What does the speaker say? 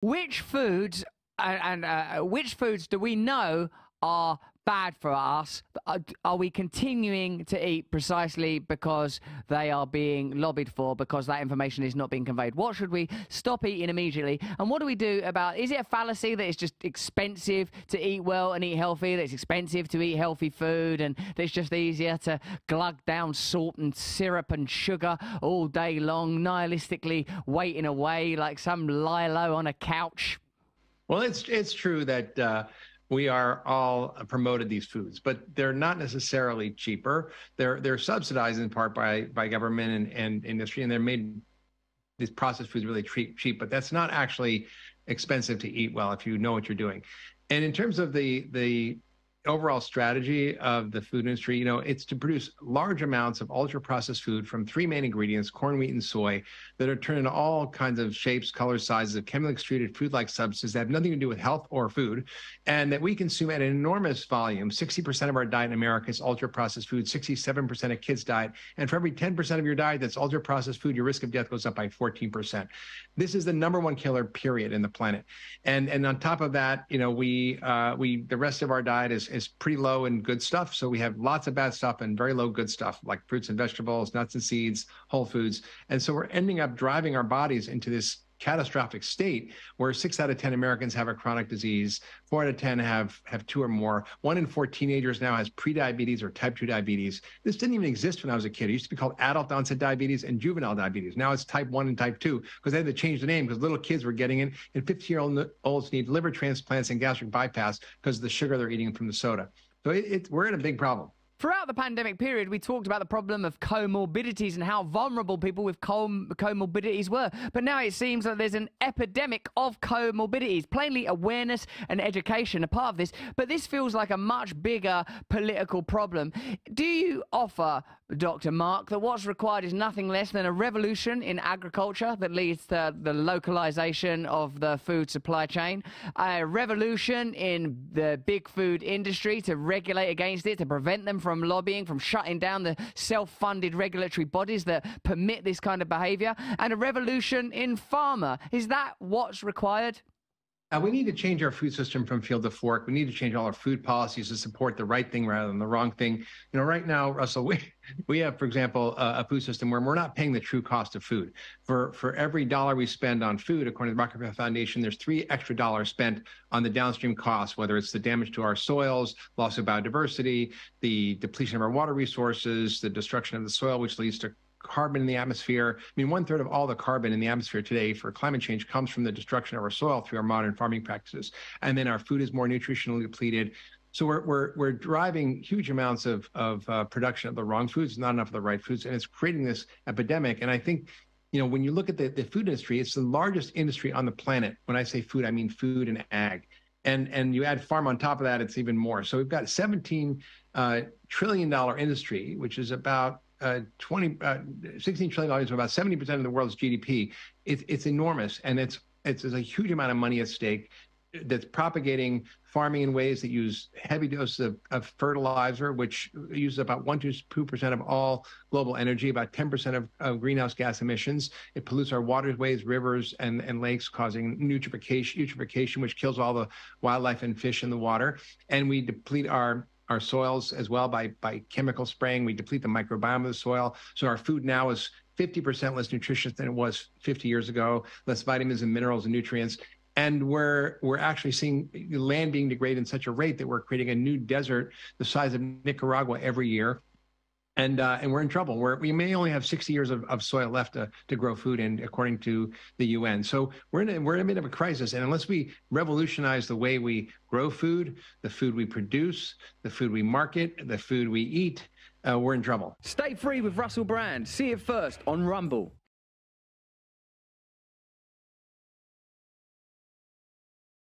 Which foods which foods do we know are bad for us? Are we continuing to eat precisely because they are being lobbied for, because that information is not being conveyed? What should we stop eating immediately? And what do we do about, is it a fallacy that it's just expensive to eat well and eat healthy, that it's expensive to eat healthy food, and that it's just easier to glug down salt and syrup and sugar all day long, nihilistically waiting away like some lilo on a couch? Well, it's true that we are all promoted these foods, but they're not necessarily cheaper. They're subsidized in part by government and industry, and they're made, these processed foods, really cheap. But that's not actually expensive to eat well if you know what you're doing. And in terms of the overall strategy of the food industry, you know, it's to produce large amounts of ultra-processed food from three main ingredients, corn, wheat, and soy, that are turned into all kinds of shapes, colors, sizes of chemically extruded food-like substances that have nothing to do with health or food, and that we consume at an enormous volume. 60% of our diet in America is ultra-processed food, 67% of kids' diet, and for every 10% of your diet that's ultra-processed food, your risk of death goes up by 14%. This is the #1 killer, period, in the planet. And on top of that, you know, the rest of our diet is pretty low in good stuff. So we have lots of bad stuff and very low good stuff, like fruits and vegetables, nuts and seeds, whole foods. And so we're ending up driving our bodies into this catastrophic state where 6 out of 10 Americans have a chronic disease, 4 out of 10 have 2 or more. 1 in 4 teenagers now has prediabetes or type 2 diabetes. This didn't even exist when I was a kid. It used to be called adult onset diabetes and juvenile diabetes. Now it's type 1 and type 2 because they had to change the name because little kids were getting it, and 50-year-olds need liver transplants and gastric bypass because of the sugar they're eating from the soda. So we're in a big problem. Throughout the pandemic period, we talked about the problem of comorbidities and how vulnerable people with comorbidities were. But now it seems that there's an epidemic of comorbidities. Plainly, awareness and education are part of this. But this feels like a much bigger political problem. Do you offer, Dr. Mark, that what's required is nothing less than a revolution in agriculture that leads to the localization of the food supply chain, a revolution in the big food industry to regulate against it, to prevent them from lobbying, from shutting down the self-funded regulatory bodies that permit this kind of behavior, and a revolution in pharma? Is that what's required? We need to change our food system from field to fork. We need to change all our food policies to support the right thing rather than the wrong thing. You know, right now, Russell, we have, for example, a food system where we're not paying the true cost of food. For every dollar we spend on food, according to the Rockefeller Foundation, there's $3 extra spent on the downstream costs, whether it's the damage to our soils, loss of biodiversity, the depletion of our water resources, the destruction of the soil, which leads to carbon in the atmosphere. I mean, 1/3 of all the carbon in the atmosphere today for climate change comes from the destruction of our soil through our modern farming practices. And then our food is more nutritionally depleted. So we're driving huge amounts of production of the wrong foods, not enough of the right foods, and it's creating this epidemic. And I think, you know, when you look at the food industry, it's the largest industry on the planet. When I say food, I mean food and ag. And you add farm on top of that, it's even more. So we've got a $17 trillion industry, which is about $16 trillion, so about 70% of the world's GDP. It's enormous, and there's a huge amount of money at stake that's propagating farming in ways that use heavy doses of fertilizer, which uses about 1 to 2% of all global energy, about 10% of greenhouse gas emissions. It pollutes our waterways, rivers, and lakes, causing eutrophication, which kills all the wildlife and fish in the water. And we deplete our soils as well by chemical spraying. We deplete the microbiome of the soil. So our food now is 50% less nutritious than it was 50 years ago, less vitamins and minerals and nutrients. And we're actually seeing land being degraded in such a rate that we're creating a new desert the size of Nicaragua every year. And we're in trouble. We may only have 60 years of soil left to grow food in, according to the UN. So we're in a bit of a crisis. And unless we revolutionize the way we grow food, the food we produce, the food we market, the food we eat, we're in trouble. Stay free with Russell Brand. See it first on Rumble.